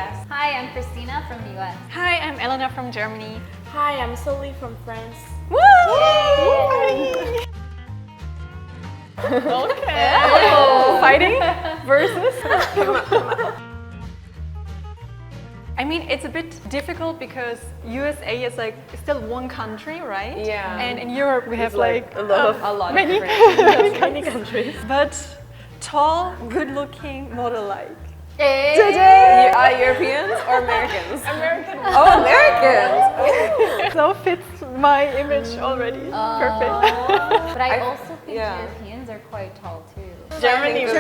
US. Hi, I'm Christina from the US. Hi, I'm Elena from Germany. Hi, I'm Sully from France. Woo! Okay. Fighting versus. I mean, it's a bit difficult because USA is like still one country, right? Yeah. And in Europe we have like a lot of many, many countries. but tall, good-looking, model-like. Europeans or Americans? American. Oh, Americans! So fits my image already. Perfect. But I also think yeah. Europeans are quite tall too. Germany is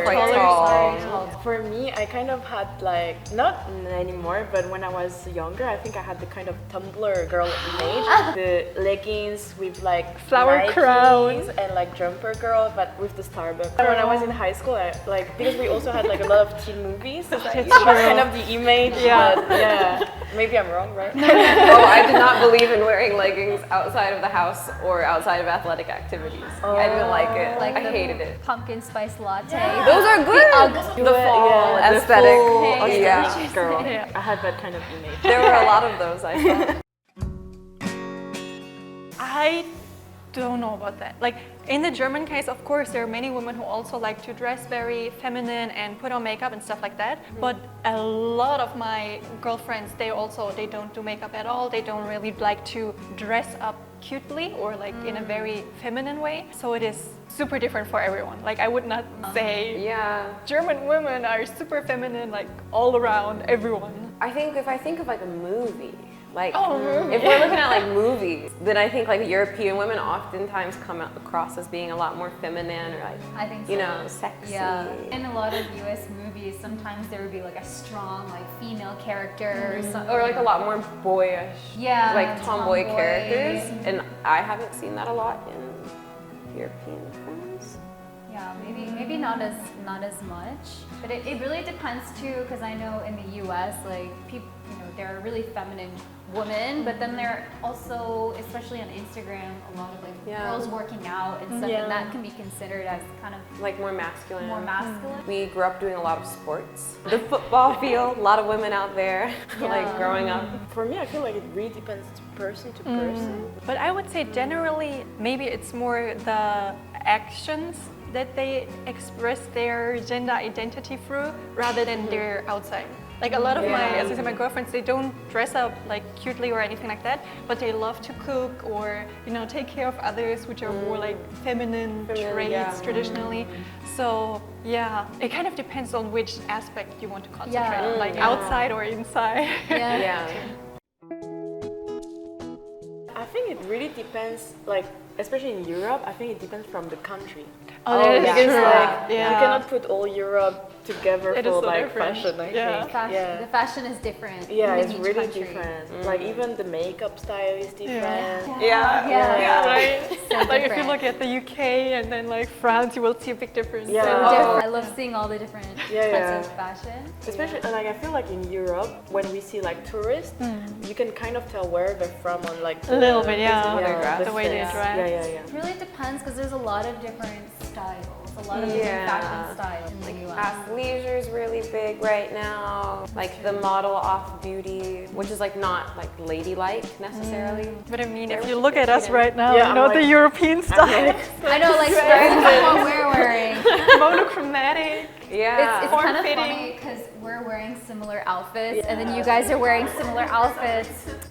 quite tall. For me, I kind of had like, not anymore, but when I was younger, I think I had the kind of Tumblr girl image. The leggings with like Flower Nikes crown. and like jumper girl, but with the Starbucks. And when I was in high school, I, like, because we also had like a lot of teen movies, so that was kind of the image. Yeah. But yeah, maybe I'm wrong, right? Oh, I did not believe in wearing leggings outside of the house or outside of athletic activities. I didn't like it. Like I the hated it. pumpkin spice latte. Those are good. The fall Yeah, the aesthetic. full Yeah. aesthetic girl. Yeah. I had that kind of image. There were a lot of those, I thought. I don't know about that. Like in the German case, of course, there are many women who also like to dress very feminine and put on makeup and stuff like that. But a lot of my girlfriends, they don't do makeup at all. They don't really like to dress up cutely or like in a very feminine way. So it is super different for everyone. Like I would not say Yeah. German women are super feminine, like all around everyone. I think if I think of like a movie, like movie. if we're looking at like movies, then I think like European women oftentimes come across as being a lot more feminine or like, I think so. you know, sexy. Yeah. In a lot of US movies, sometimes there would be like a strong like female character or something. Or like a lot more boyish, Yeah, like tomboy tomboy. characters. And I haven't seen that a lot in European films. Yeah, maybe not as much, but it really depends too. Because I know in the U.S. like people, there are really feminine women, but then there are also, especially on Instagram, a lot of like Yeah. girls working out and stuff, Yeah. and that can be considered as kind of Like more masculine. more masculine. We grew up doing a lot of sports. The football field, a lot of women out there, like Yeah. growing up. For me, I feel like it really depends person to person. But I would say generally, maybe it's more the actions that they express their gender identity through rather than their outside. Like a lot of my, as I said, my girlfriends, they don't dress up like cutely or anything like that, but they love to cook or, take care of others, which are more like feminine traits yeah. traditionally. So yeah, it kind of depends on which aspect you want to concentrate on, like outside or inside. Yeah. I think it really depends, like, especially in Europe, I think it depends from the country. Oh, that is Because, true. like, Yeah. you cannot put all Europe together It is for, so like, different. fashion, I Yeah. think. Fashion, Yeah. the fashion is different. Yeah, in it's each really country. different. Like, even the makeup style is different. Yeah. Yeah. Right? So Like if you different. look at the UK and then like France, you will see a big difference. Yeah. And- Different. I love seeing all the different Yeah, types yeah. of fashion. Especially, like, I feel like in Europe, when we see, like, tourists, you can kind of tell where they're from on, like, A little bit, yeah. Photograph. The way they fits. dress. Yeah. It really depends because there's a lot of different styles, a lot of different fashion styles in the US. Athleisure is really big right now. Like the model off beauty, which is like not like ladylike necessarily. But I mean, They're if you look at us really right now, Yeah, I'm the like- European style, I know, like what we're wearing. monochromatic. Yeah. It's kind of Form-fitting. funny because we're wearing similar outfits, and then you guys are wearing similar outfits.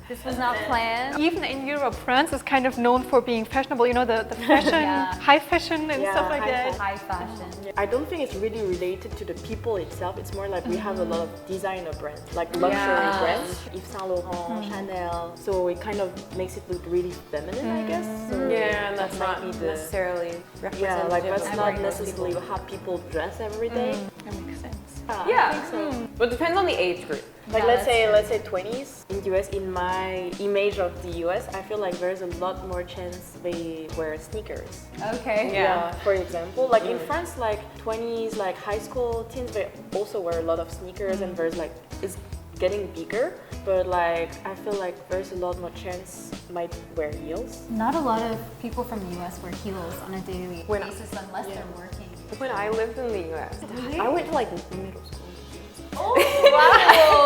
This was not planned. Even in Europe, France is kind of known for being fashionable. The fashion, Yeah. high fashion and Yeah, stuff like high that. High fashion. I don't think it's really related to the people itself. It's more like we have a lot of designer brands, like luxury Yeah. brands, Yves Saint Laurent, Chanel. So it kind of makes it look really feminine, I guess. So Yeah, and that's that not might be the- necessarily Yeah, representative. like that's of not most necessarily people. how people dress every day. That makes sense. Yeah. I think so. But it depends on the age group. Like Yeah, let's say 20s in US. In my image of the US, I feel like there's a lot more chance they wear sneakers. Okay. Yeah. For example, like in France, like 20s, like high school teens, they also wear a lot of sneakers, and there's like it's getting bigger. But like I feel like there's a lot more chance might wear heels. Not a lot of people from the US wear heels on a daily When- basis unless they're working. When I lived in the US, I went to like middle school. Oh wow!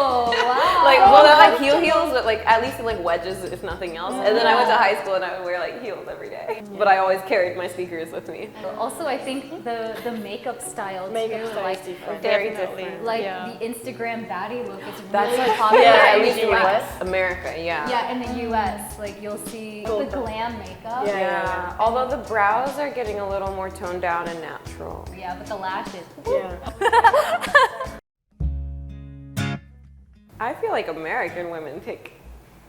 like heels, but like at least in like wedges, if nothing else. And then I went to high school and I would wear like heels every day. But I always carried my sneakers with me. Also, I think the makeup style Makeup too, style like is different. Very Definitely. different. like Yeah. the Instagram baddie look is That's really like popular. at in least the in like US. America, yeah. Yeah, in the US, like you'll see the glam makeup. Yeah. Yeah. Although the brows are getting a little more toned down and natural. Yeah, but the lashes. Yeah. I feel like American women take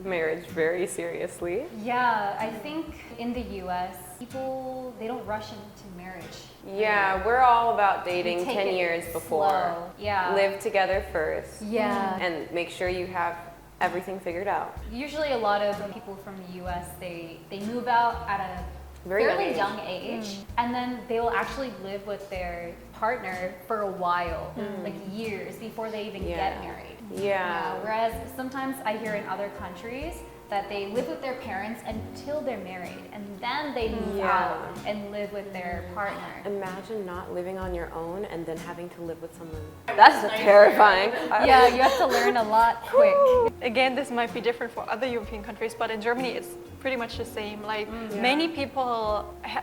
marriage very seriously. Yeah, I think in the US, people they don't rush into marriage. Yeah, we're all about They dating take 10 it years before. slow. Yeah. Live together first. Yeah. And make sure you have everything figured out. Usually a lot of people from the US, they move out at a Very young fairly age. young age, and then they will actually live with their partner for a while, like years before they even Yeah. get married. Yeah. Whereas sometimes I hear in other countries that they live with their parents until they're married, and then they move Yeah. out and live with their partner. Imagine not living on your own and then having to live with someone. That's terrifying. Yeah, you have to learn a lot quick. Again, this might be different for other European countries, but in Germany it's pretty much the same. Like many people,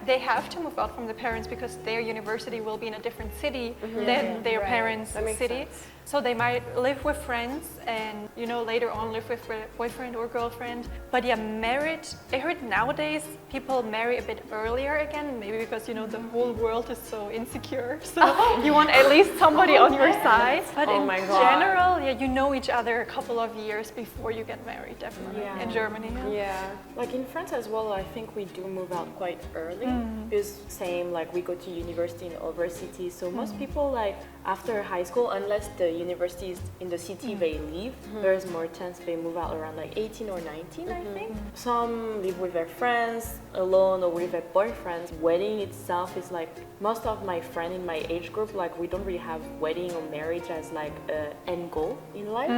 they have to move out from the parents because their university will be in a different city than their Right. parents' That makes city. sense. So they might live with friends and, you know, later on live with their boyfriend or girlfriend. But yeah, married, I heard nowadays people marry a bit earlier again, maybe because, you know, the whole world is so insecure. So you want at least somebody on your side. But Oh in my God. general, yeah, you know each other a couple of years before you get married, definitely. Yeah. In Germany. Yeah. Like in France as well, I think we do move out quite early. Because same, like we go to university in other cities. So most people like after high school, unless the university is in the city they live, there's more chance they move out around like 18 or 19, I think. Some live with their friends alone or with their boyfriends. Wedding itself is like most of my friends in my age group, like we don't really have wedding or marriage as like an end goal in life.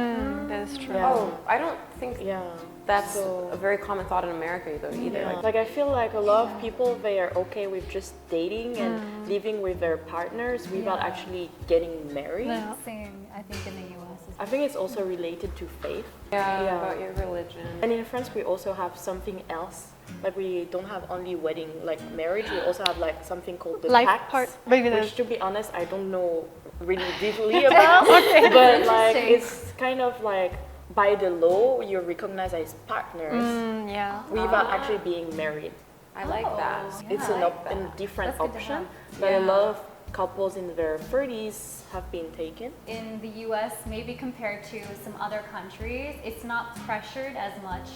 That is true. Yeah. Oh, I don't think Yeah. that's So- a very common thought in America though either. Yeah. Like, Like I feel like a lot of people they are okay with just dating and living with their partners without Yeah. actually getting married. Yeah. Same, I think in the US. I think it's also related to faith. yeah, Yeah. about your religion. And in France we also have something else. Like we don't have only wedding like marriage, we also have like something called the Life pacts, part, maybe which that's to be honest I don't know really deeply about. But like Interesting. it's kind of like by the law you're recognized as partners yeah. without actually being married. I like that. Yeah, It's I like a different That's good to option, have. but a Yeah. lot of couples in their 30s have been taken. In the US, maybe compared to some other countries, it's not pressured as much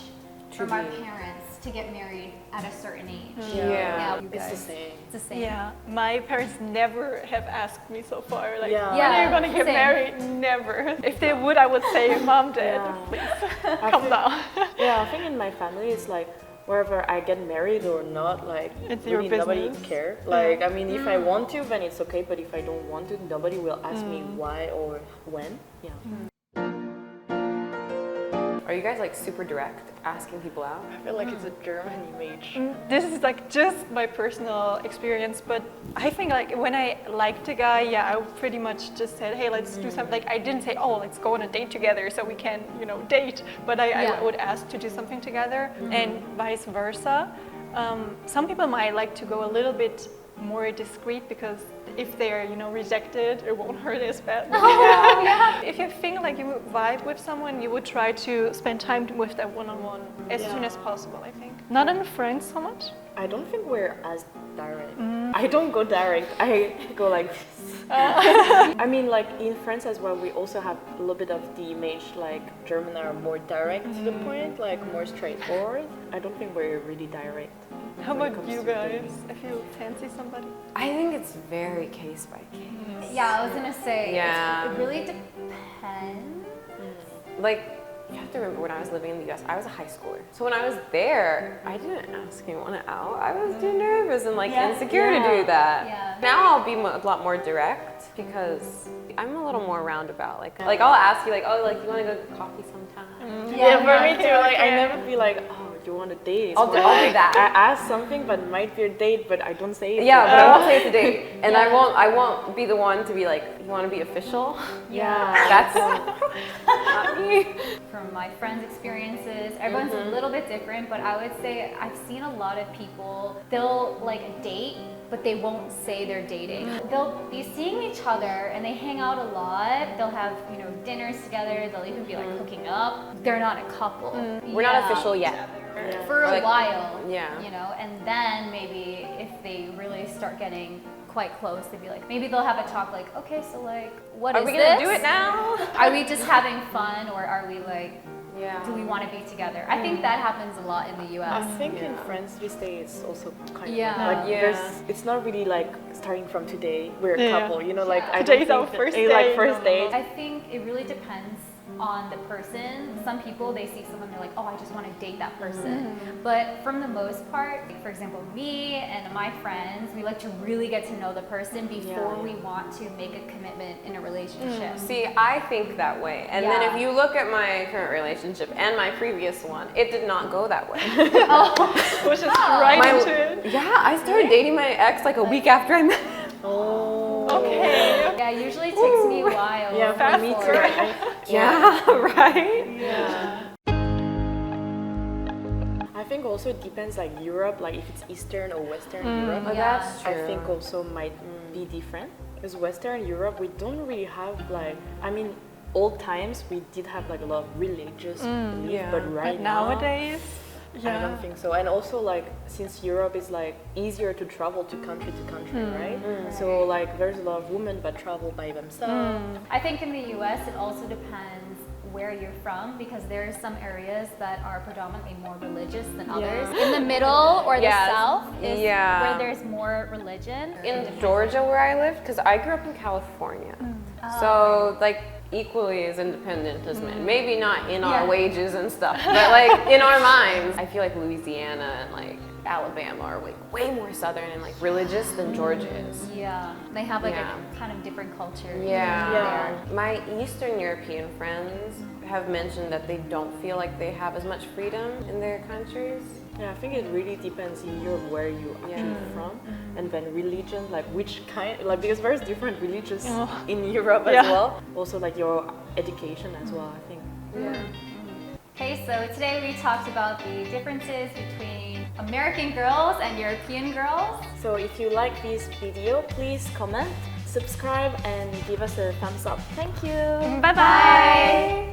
from our be. parents to get married at a certain age. Yeah. you It's the guys. same. It's the same. Yeah, my parents never have asked me so far, like, Yeah. when are you Yeah, gonna get same. married? Never. If they would, I would say, Mom, Dad, Yeah. please, I come think- down. Yeah, I think in my family it's like whether I get married or not, like It's your really nobody business. care. Like I mean, if I want to, then it's okay. But if I don't want to, nobody will ask me why or when. Yeah. Are you guys like super direct, asking people out? I feel like it's a German image. This is like just my personal experience, but I think like when I liked a guy, yeah, I pretty much just said, hey, let's do something. Like I didn't say, oh, let's go on a date together so we can, you know, date. But I would ask to do something together, and vice versa. Some people might like to go a little bit more discreet because if they're, you know, rejected, it won't hurt as bad. If you think like you vibe with someone, you would try to spend time with them one-on-one as soon as possible, I think. Not in friends so much. I don't think we're as direct. I don't go direct. I go like this. I mean, like in France as well, we also have a little bit of the image like German are more direct to the point, like more straightforward. I don't think we're really direct. How when it about comes you to guys? dating. If you fancy somebody? I think it's very case by case. Yeah, I was gonna say, Yeah. it really depends. Like, you have to remember when I was living in the US, I was a high schooler. So when I was there, I didn't ask anyone out. I was too nervous and like insecure to do that. Yeah. Now I'll be a lot more direct because I'm a little more roundabout. Like I'll ask you like, oh, like you want to go get coffee sometime? Yeah, for me too. Like I never be like, oh, you want a date. It's I'll more do like, that. I ask something, but it might be a date, but I don't say it. Yeah, to but I you. won't say it's a date, and I won't be the one to be like, you want to be official? Yeah. That's not me. From my friends' experiences, everyone's a little bit different, but I would say I've seen a lot of people, they'll like date, but they won't say they're dating. They'll be seeing each other and they hang out a lot. They'll have, you know, dinners together. They'll even be like hooking up. They're not a couple. We're not official yet. For a Like, while, yeah. you know, and then maybe if they really start getting quite close, they'd be like, maybe they'll have a talk like, okay, so like, what Are is we this? gonna do it now? Are we just having fun, or are we like, Yeah. do we want to be together? I think that happens a lot in the I US. think in France these days it's also kind Yeah. of like Yeah. it's not really like starting from today we're a Yeah. couple, you know, like I Today's don't our think first like date. first date. I think it really depends on the person. Some people, they see someone, they're like, oh, I just want to date that person. But from the most part, like, for example, me and my friends, we like to really get to know the person before we want to make a commitment in a relationship. See, I think that way. And then Yeah. if you look at my current relationship and my previous one, it did not go that way. Push us right My- into it. Yeah, I started dating my ex like a week after I met him. Oh. Okay. Yeah, it usually takes me a while. Yeah, for me before- too. Yeah, right? Yeah. I think also it depends like Europe, like if it's Eastern or Western Europe. Oh, Yeah. that's I true. think also might be different. Because Western Europe, we don't really have like, I mean, old times we did have like a lot of religious belief, Yeah. but right But now, nowadays, I don't think so. And also like, since Europe is like easier to travel to country, right? So like there's a lot of women that travel by themselves. I think in the US, it also depends where you're from, because there are some areas that are predominantly more religious than others. In the middle or the Yes. south is Yeah. where there's more religion. In Georgia, where I lived, because I grew up in California, so like equally as independent as men. Maybe not in our Yeah. wages and stuff, but like in our minds. I feel like Louisiana and like Alabama are like way more southern and like religious than Georgia is. Yeah, they have like Yeah. a kind of different culture. Yeah. My Eastern European friends have mentioned that they don't feel like they have as much freedom in their countries. Yeah, I think it really depends in Europe where you actually from, and then religion, like which kind, like because there's different religions in Europe as Yeah. well. Also like your education as well, I think. Okay, so today we talked about the differences between American girls and European girls. So if you like this video, please comment, subscribe, and give us a thumbs up. Thank you. bye-bye.